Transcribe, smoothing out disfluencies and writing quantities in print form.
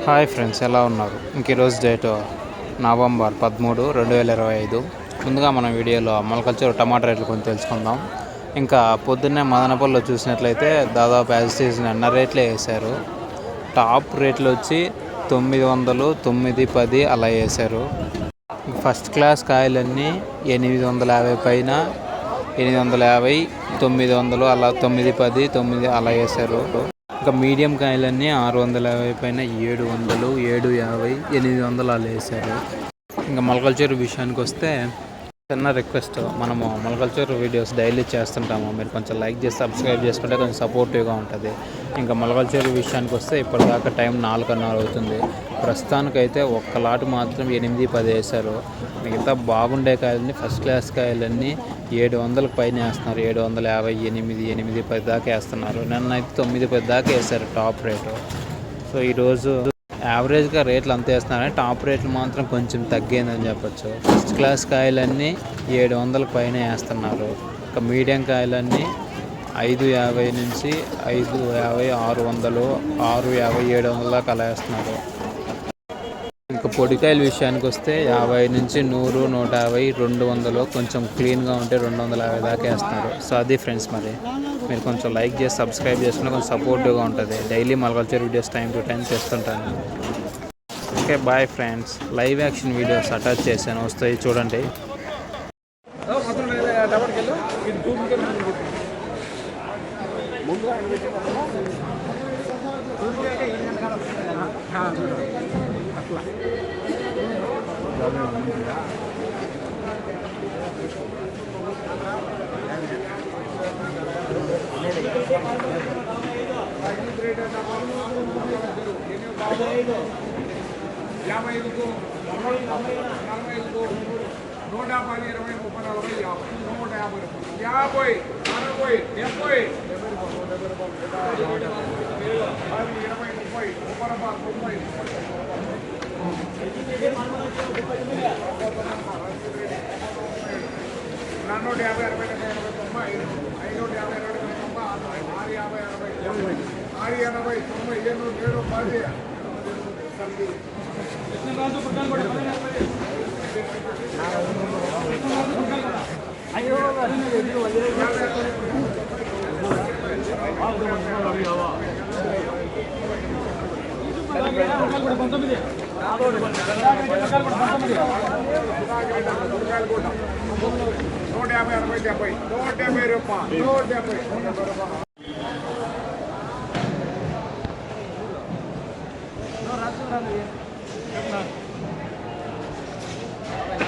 Hi friends, ఎలా ఉన్నారు? ఇంక ఈరోజు డేటు నవంబర్ 13, 2025. ముందుగా మన వీడియోలో మొలకల్చూరు టమాటా రేట్లు కొంచెం తెలుసుకుందాం. ఇంకా పొద్దున్నే మదనపల్లిలో చూసినట్లయితే దాదాపు యాజ్ సీజన్ అన్న రేట్లే వేశారు. టాప్ రేట్లు వచ్చి 900, 910 అలా వేశారు. ఫస్ట్ క్లాస్ కాయలన్నీ 850 పైన, 850, 900 అలా, 910, 9 అలా వేశారు. ఇంకా మీడియం కాయలన్నీ 650 పైన, 700, 750, 800 అలా వేశారు. ఇంకా మొలకల్చూరు విషయానికి వస్తే చిన్న రిక్వెస్ట్, మనము మొలకల్చూరు వీడియోస్ డైలీ చేస్తుంటాము. మీరు కొంచెం లైక్ చేసి సబ్స్క్రైబ్ చేసుకుంటే కొంచెం సపోర్టివ్గా ఉంటుంది. ఇంకా మొలకల్చూరు విషయానికి వస్తే ఇప్పటిదాకా టైం 4:30 అవుతుంది. ప్రస్తుతానికైతే ఒక్క లాట్ మాత్రం 8, 10 వేశారు. మిగతా బాగుండే కాయలన్నీ ఫస్ట్ క్లాస్ కాయలన్నీ 700 పైన వేస్తున్నారు. 750, 8, 8, 10 దాకా వేస్తున్నారు. నిన్నైతే 9, 10 దాకా వేశారు టాప్ రేటు. సో ఈరోజు యావరేజ్గా రేట్లు అంత వేస్తున్నారని టాప్ రేట్లు మాత్రం కొంచెం తగ్గిందని చెప్పొచ్చు. ఫస్ట్ క్లాస్ కాయలన్నీ 700 పైన వేస్తున్నారు. ఇంకా మీడియం కాయలన్నీ 550 నుంచి 550, 600, 650, 700 దాకా అలా వేస్తున్నారు. ఇంకా పొడికాయల విషయానికి వస్తే 50 నుంచి 100, 150, 200, కొంచెం క్లీన్గా ఉంటే 250 దాకా వేస్తున్నారు. సో అది ఫ్రెండ్స్, మరి మీరు కొంచెం లైక్ చేసి సబ్స్క్రైబ్ చేసుకుంటే కొంచెం సపోర్టివ్గా ఉంటుంది. డైలీ మొలకల్చూరు వీడియోస్ టైం టు టైం చేస్తుంటాను. Okay, bye friends. Live action videos attach చేశాను, వస్తాయి చూడండి. యాభై ఐదుకు 45, 110, 20, 30, 40, 50, 150, 60, 70, 80, 170.